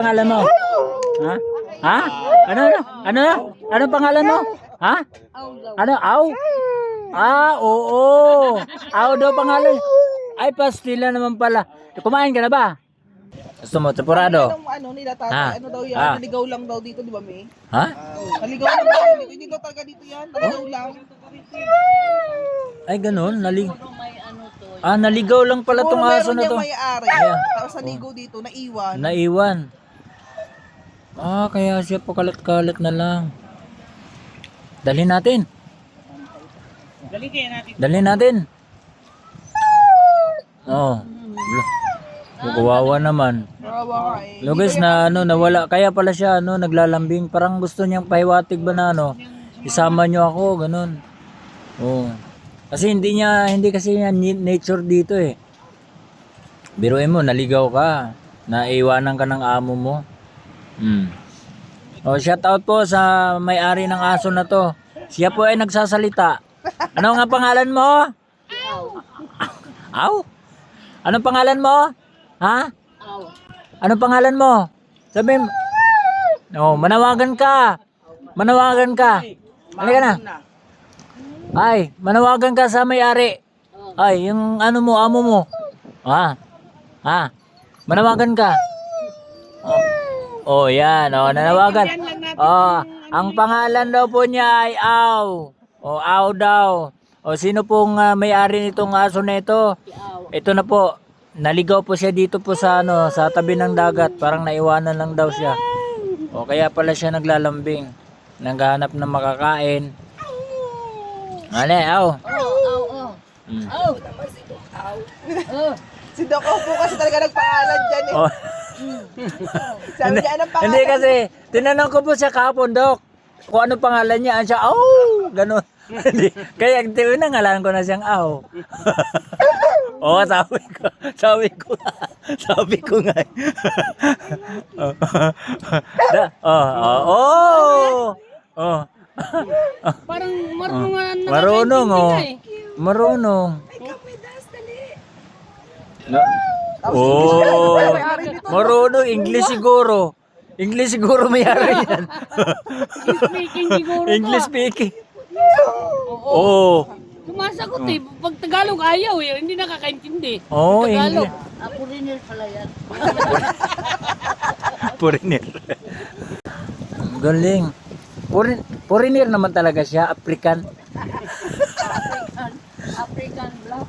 Pangalan mo? Ha? Ha? Ano? Ano? Ano pangalan mo? Ha? Ano? Aw? Ah, oo. Aw daw pangalan. Ay, pastila naman pala. Kumain ka na ba? Gusto mo, tempurado? Ano nila tatay, Ha? ano daw yan, Ha? naligaw lang daw dito, di ba, May? Ha? Naligaw lang daw dito, hindi daw talaga dito yan, naligaw lang. Ay, ganun. Naligaw lang pala tong aso na to. Meron niyang may-ari, Yeah. tapos naligaw dito, naiwan. Naiwan. Kaya siya pakalat-kalat na lang. Dalhin natin. Dalhin natin. Oh. Kawawa naman. Kawawa ka eh. Lugis na nawala. Kaya pala siya naglalambing. Parang gusto niyang pahiwatig ba na isama niyo ako, ganun. Oh. Kasi hindi kasi niya nature dito eh. Biruin mo, naligaw ka. Naiwanan ka ng amo mo. Oh, shout out po sa may-ari ng aso na to. Siya po ay nagsasalita. Ano nga pangalan mo? Aw? Anong pangalan mo? Ha? Anong pangalan mo? Sabi mo. Oh, manawagan ka. Manawagan ka. Halika na. Ay, manawagan ka sa may-ari. Ay, yung amo mo. Ha? Ha? Manawagan ka. Oh, yan. Oh, nanawagan. Oh, ang pangalan daw po niya ay Aw. Oh, Aw daw. Oh, sino pong may-ari nitong aso na ito? Ito na po. Naligaw po siya dito po sa sa tabi ng dagat. Parang naiwanan lang daw siya. O kaya pala siya naglalambing. Naghahanap ng makakain. Ale, Aw. Si Doc po kasi talaga nagpangalan dyan eh. Oh. Sabi niya, anong pangalan? Hindi kasi, tinanong ko po siya kahapon, Dok. Kung ano pangalan niya, siya, oh, ganun. Hindi. Kaya tinangalan ko na siyang aw. Oo, sabi ko nga. Parang marunong nga Marunong, oh. Marunong. Oh, marunong. English siguro. English siguro may-ari yan. speaking siguro English to. speaking. Oo. Sumasagot eh. Pag Tagalog ayaw eh. Hindi nakakaintindi. Oh, Tagalog. English. Foreigner pala yan. Foreigner. Galing. Foreigner naman talaga siya. African. African black.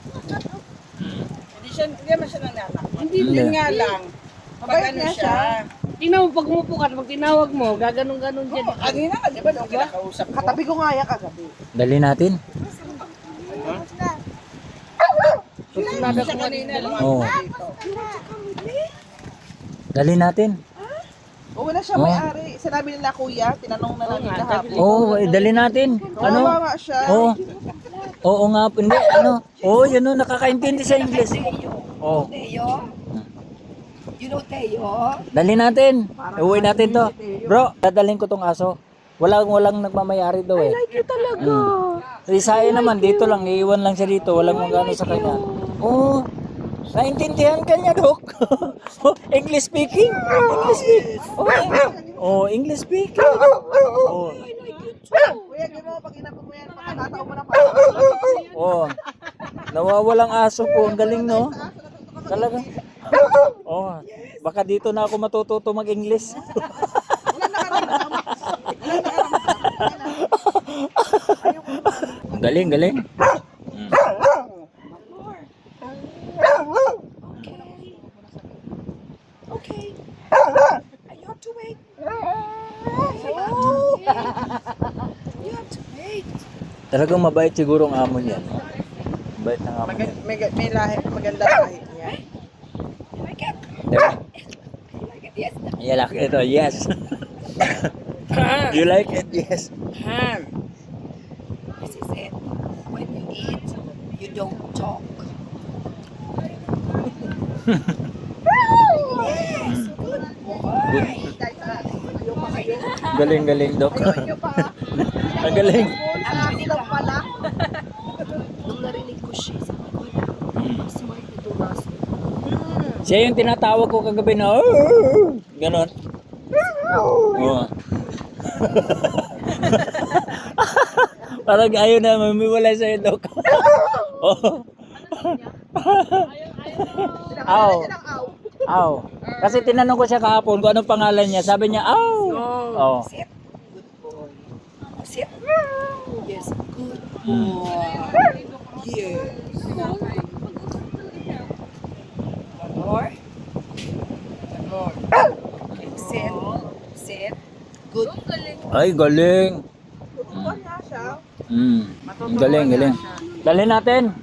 Hindi naman siya nanganak. Hindi Yun nga lang. Pag ano siya. Tingnan mo pag umupo ka, pag tinawag mo, gaganong-ganon siya. Kanina ka, di ba nung kinakausap ko? Katabi ko nga yan kagabi. Dali natin. Susunada ko Kanina lang Oo. dito. Dali natin. O wala siya Oh. may-ari. Sinabi nila kuya, tinanong na namin kahapon. Oo, dali natin. Kawawa nga siya. Oo. Oo nga, hindi, yun nakakaintindi sa English. Oo. You know Teo? Dali natin. Uwi natin to. Bro, dadalhin ko tong aso. Walang nagmamayari daw eh. I like you talaga. Isaya naman, dito lang. Iiwan lang siya dito. Walang magano sa kanya. Oo. Naintindihan ka niya, Dok. English speaking. English speaking. Oh, English speaking. Oh. Kuya, gano'n mo, pag inapon mo yan, pagkatao mo na pa. Oh. Nawawalang aso po. Ang galing, no? Talaga. Oh. Baka dito na ako matututo mag-English. Galing. Okay. You have to wait. You have to wait. Talagang mabait siguro ang amo niya. No? Mabait ng amo niya. May lahi, maganda lahi niya. You like it? Diba? You like it? Yes. You like it? Oh, yes. You like it? Yes. This is it. When you eat, you don't talk. Yes. Good boy. Galing, Dok. Ang galing. Nung narinig ko siya, sabi ko, "Hala, smart nito last." Siya yung tinatawag ko kagabi na, ganon. Oh. Parang ayaw na mamiwalay sa'yo, Dok. Oh. Aw. Silang aw. Aw. Kasi tinanong ko siya kahapon kung anong pangalan niya. Sabi niya, aw. Oh. Sit. Good boy. Sit. Yes, good boy. Yes. More. More. Okay, sit. Sit. Good. Ay, galing. Tutukan nga siya. Mm. Galing, galing. Dalhin natin.